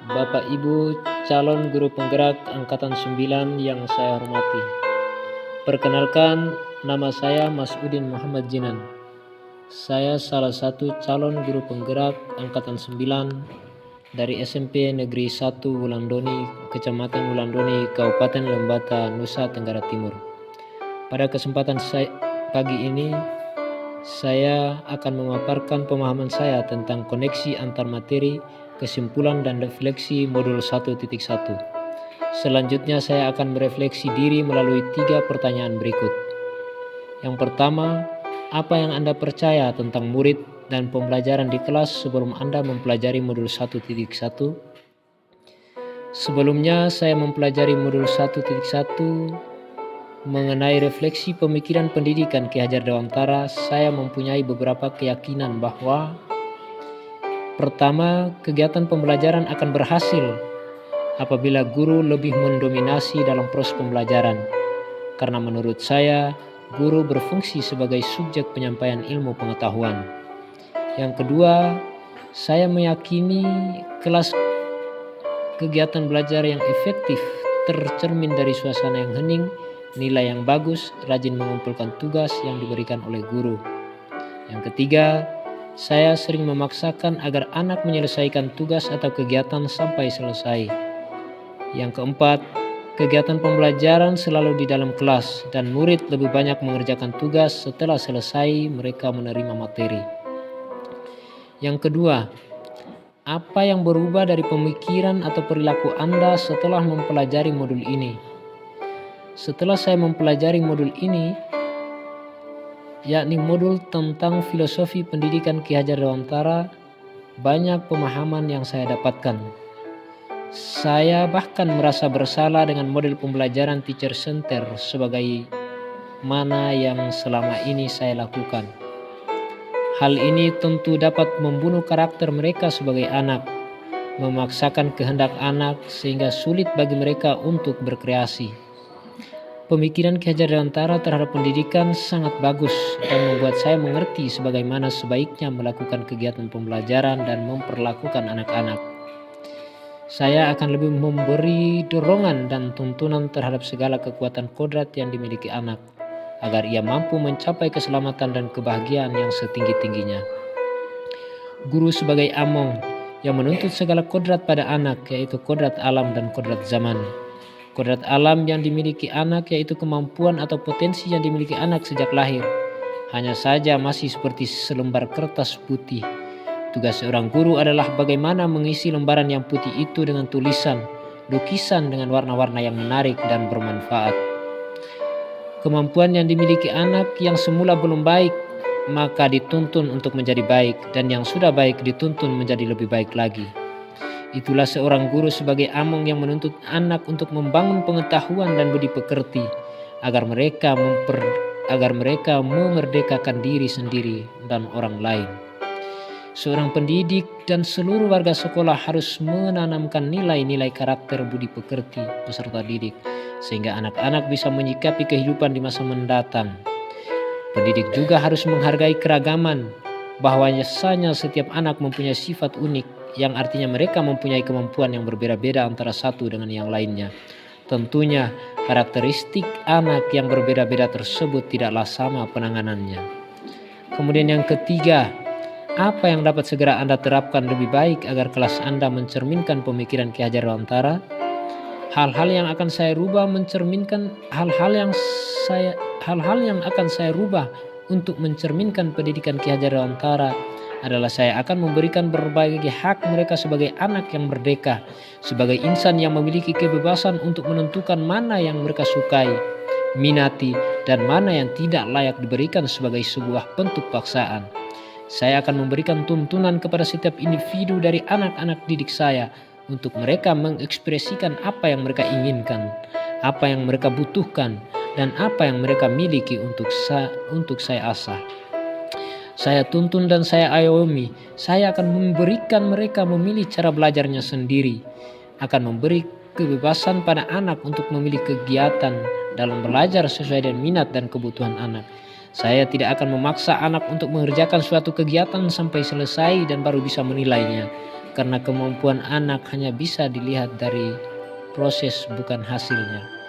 Bapak Ibu calon guru penggerak Angkatan 9 yang saya hormati. Perkenalkan, nama saya Masudin Muhammad Jinan. Saya salah satu calon guru penggerak Angkatan 9 dari SMP Negeri 1 Wulandoni, Kecamatan Wulandoni, Kabupaten Lembata, Nusa Tenggara Timur. Pada kesempatan pagi ini, saya akan memaparkan pemahaman saya tentang koneksi antar materi, kesimpulan dan refleksi modul 1.1. Selanjutnya saya akan merefleksi diri melalui 3 pertanyaan berikut. Yang pertama, apa yang Anda percaya tentang murid dan pembelajaran di kelas sebelum Anda mempelajari modul 1.1? Sebelumnya saya mempelajari modul 1.1 mengenai refleksi pemikiran pendidikan Ki Hajar Dewantara. Saya mempunyai beberapa keyakinan bahwa pertama, kegiatan pembelajaran akan berhasil apabila guru lebih mendominasi dalam proses pembelajaran. Karena menurut saya, guru berfungsi sebagai subjek penyampaian ilmu pengetahuan. Yang kedua, saya meyakini kegiatan belajar yang efektif tercermin dari suasana yang hening, nilai yang bagus, rajin mengumpulkan tugas yang diberikan oleh guru. Yang ketiga, saya sering memaksakan agar anak menyelesaikan tugas atau kegiatan sampai selesai. Yang keempat, kegiatan pembelajaran selalu di dalam kelas dan murid lebih banyak mengerjakan tugas setelah selesai mereka menerima materi. Yang kedua, apa yang berubah dari pemikiran atau perilaku Anda setelah mempelajari modul ini? Setelah saya mempelajari modul ini, yakni modul tentang filosofi pendidikan Ki Hajar Dewantara, banyak pemahaman yang saya dapatkan. Saya bahkan merasa bersalah dengan model pembelajaran teacher center sebagai mana yang selama ini saya lakukan. Hal ini tentu dapat membunuh karakter mereka sebagai anak, memaksakan kehendak anak sehingga sulit bagi mereka untuk berkreasi. Pemikiran Ki Hajar Dewantara terhadap pendidikan sangat bagus dan membuat saya mengerti sebagaimana sebaiknya melakukan kegiatan pembelajaran dan memperlakukan anak-anak. Saya akan lebih memberi dorongan dan tuntunan terhadap segala kekuatan kodrat yang dimiliki anak, agar ia mampu mencapai keselamatan dan kebahagiaan yang setinggi-tingginya. Guru sebagai among yang menuntut segala kodrat pada anak, yaitu kodrat alam dan kodrat zaman. Kodrat alam yang dimiliki anak yaitu kemampuan atau potensi yang dimiliki anak sejak lahir. Hanya saja masih seperti selembar kertas putih. Tugas seorang guru adalah bagaimana mengisi lembaran yang putih itu dengan tulisan, lukisan dengan warna-warna yang menarik dan bermanfaat. Kemampuan yang dimiliki anak yang semula belum baik, maka dituntun untuk menjadi baik, dan yang sudah baik dituntun menjadi lebih baik lagi. Itulah seorang guru sebagai among yang menuntut anak untuk membangun pengetahuan dan budi pekerti agar mereka memerdekakan diri sendiri dan orang lain. Seorang pendidik dan seluruh warga sekolah harus menanamkan nilai-nilai karakter budi pekerti peserta didik sehingga anak-anak bisa menyikapi kehidupan di masa mendatang. Pendidik juga harus menghargai keragaman, bahwasanya setiap anak mempunyai sifat unik, yang artinya mereka mempunyai kemampuan yang berbeda-beda antara satu dengan yang lainnya. Tentunya karakteristik anak yang berbeda-beda tersebut tidaklah sama penanganannya. Kemudian yang ketiga, apa yang dapat segera Anda terapkan lebih baik agar kelas Anda mencerminkan pemikiran Ki Hajar Dewantara? Hal-hal yang akan saya rubah untuk mencerminkan pendidikan Ki Hajar Dewantara adalah saya akan memberikan berbagai hak mereka sebagai anak yang merdeka, sebagai insan yang memiliki kebebasan untuk menentukan mana yang mereka sukai, minati, dan mana yang tidak layak diberikan sebagai sebuah bentuk paksaan. Saya akan memberikan tuntunan kepada setiap individu dari anak-anak didik saya untuk mereka mengekspresikan apa yang mereka inginkan, apa yang mereka butuhkan, dan apa yang mereka miliki untuk saya asah. Saya tuntun dan saya ayomi. Saya akan memberikan mereka memilih cara belajarnya sendiri. Akan memberi kebebasan pada anak untuk memilih kegiatan dalam belajar sesuai dengan minat dan kebutuhan anak. Saya tidak akan memaksa anak untuk mengerjakan suatu kegiatan sampai selesai dan baru bisa menilainya. karena kemampuan anak hanya bisa dilihat dari proses bukan hasilnya.